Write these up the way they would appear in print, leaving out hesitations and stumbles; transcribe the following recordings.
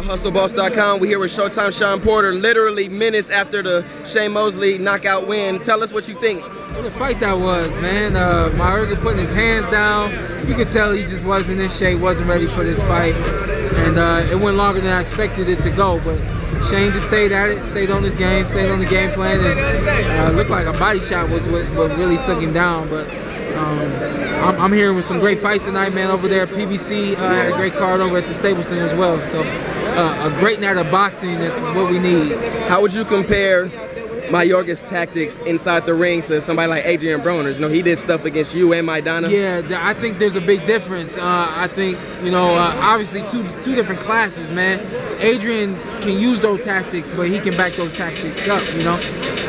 HustleBoss.com. We're here with Showtime Shawn Porter, literally minutes after the Shane Mosley knockout win. Tell us what you think. What a fight that was, man. Mayorga putting his hands down. You could tell he just wasn't in shape, wasn't ready for this fight. And it went longer than I expected it to go, but Shane just stayed at it, stayed on his game, stayed on the game plan, and looked like a body shot was what really took him down. But I'm hearing with some great fights tonight, man, over there. PBC had a great card over at the Staples Center as well. So a great night of boxing, this is what we need. How would you compare Mayorga's tactics inside the ring to somebody like Adrian Broner's? You know, he did stuff against you and Maidana. Yeah, I think there's a big difference. I think, you know, obviously two different classes, man. Adrian can use those tactics, but he can back those tactics up, you know.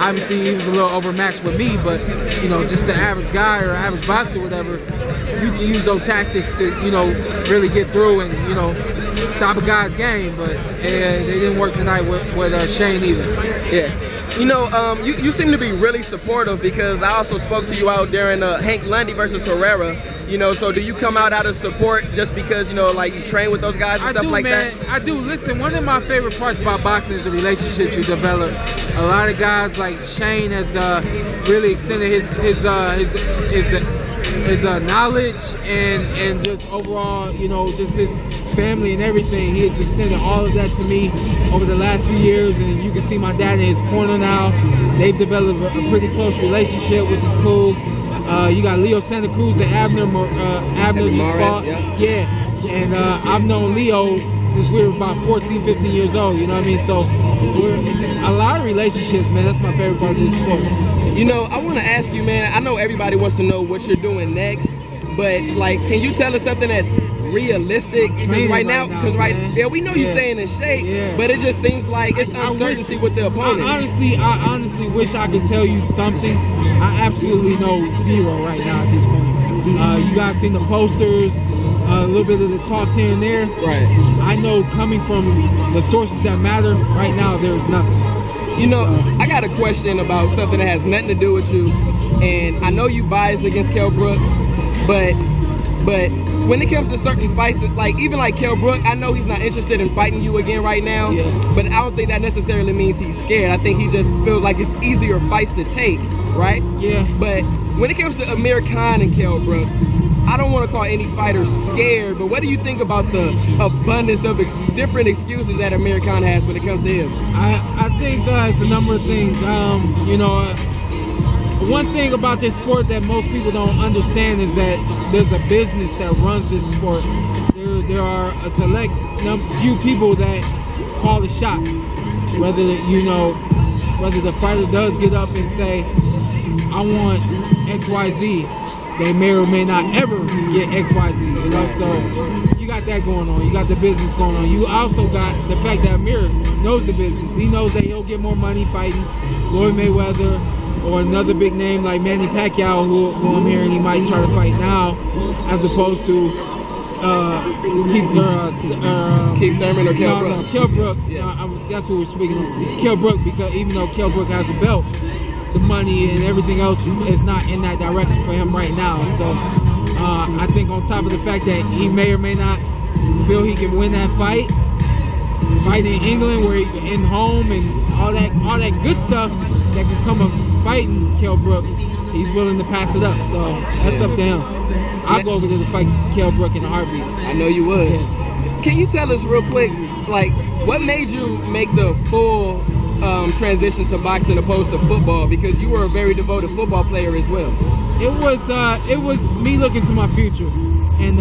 Obviously, he was a little overmatched with me, but, you know, just the average guy or average boxer or whatever, you can use those tactics to, you know, really get through and, you know, stop a guy's game. But they didn't work tonight with Shane either. Yeah. You know, you seem to be really supportive, because I also spoke to you out during Hank Lundy versus Herrera. You know, so do you come out of support just because, you know, like you train with those guys and stuff like that? I do. Listen, one of my favorite parts about boxing is the relationships you develop. A lot of guys like Shane has really extended his knowledge and just overall, you know, just his family and everything. He has extended all of that to me over the last few years, and you can see my dad in his corner now. They've developed a pretty close relationship, which is cool. You got Leo Santa Cruz and Abner just fought. Yeah, and I've known Leo since we were about 14, 15 years old, you know what I mean? So we're just a lot of relationships, man. That's my favorite part of this sport. You know, I want to ask you, man, I know everybody wants to know what you're doing next, but like, can you tell us something that's realistic? Because right now, yeah, we know you're staying in shape, but it just seems like it's uncertainty with the opponent. I honestly wish I could tell you something. I absolutely know zero right now at this point. You guys seen the posters, a little bit of the talks here and there. Right. I know coming from the sources that matter, right now there's nothing. You know, I got a question about something that has nothing to do with you, and I know you biased against Kell Brook, but when it comes to certain fights, like even like Kell Brook, I know he's not interested in fighting you again right now, but I don't think that necessarily means he's scared. I think he just feels like it's easier fights to take, right? Yeah. But when it comes to Amir Khan and Kell Brook, I don't want to call any fighter scared, but what do you think about the abundance of different excuses that Amir Khan has when it comes to him? I think it's a number of things. You know, one thing about this sport that most people don't understand is that there's a business that runs this sport. There are a select few people that call the shots. Whether, you know, whether the fighter does get up and say, I want XYZ, they may or may not ever get XYZ, you know, so you got that going on. You got the business going on. You also got the fact that Amir knows the business. He knows that he'll get more money fighting Floyd Mayweather or another big name like Manny Pacquiao, who I'm hearing he might try to fight now, as opposed to Keith Thurman or Kell Brook? No, Kell Brook. Yeah. That's what we're speaking of. Kell Brook, because even though Kell Brook has a belt, the money and everything else is not in that direction for him right now. So I think on top of the fact that he may or may not feel he can win that fight in England where he's in home and all that good stuff that can come of fighting Kell Brook, he's willing to pass it up. So that's up to him. I'll go over there to fight Kell Brook in a heartbeat. I know you would. Yeah. Can you tell us real quick, like, what made you make the full transition to boxing opposed to football? Because you were a very devoted football player as well. It was me looking to my future, and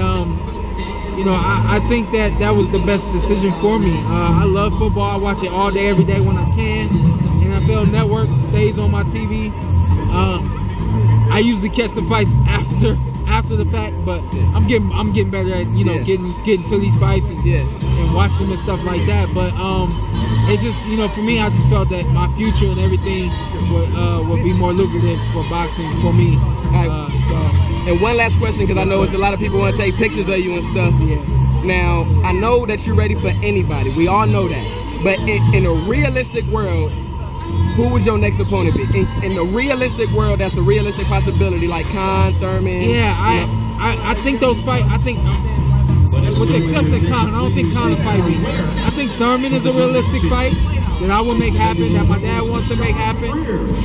you know, I think that was the best decision for me. I love football. I watch it all day, every day when I can. NFL Network stays on my TV. I usually catch the fights after the fact, but I'm getting better at, you know, getting to these fights and watching them and stuff like that. But it just, you know, for me, I just felt that my future and everything would be more lucrative for boxing for me. And one last question, because I know it's a lot of people want to take pictures of you and stuff. Now, I know that you're ready for anybody. We all know that. But in a realistic world, who would your next opponent be? In the realistic world, that's a realistic possibility, like Khan, Thurman. Yeah, I think those fights. I think with the exception of Conor, I don't think Conor fight me. I think Thurman is a realistic fight that I will make happen, that my dad wants to make happen. It's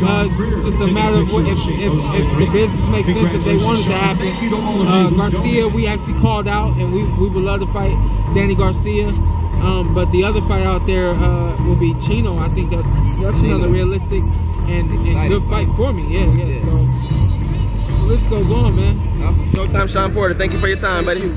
just a matter of what, if the business makes sense, if they want it to happen. Garcia, we actually called out, and we would love to fight Danny Garcia. But the other fight out there will be Chino. I think that's another realistic and good fight for me. Yeah. So let's go on, man. Showtime, Shawn Porter. Thank you for your time, buddy.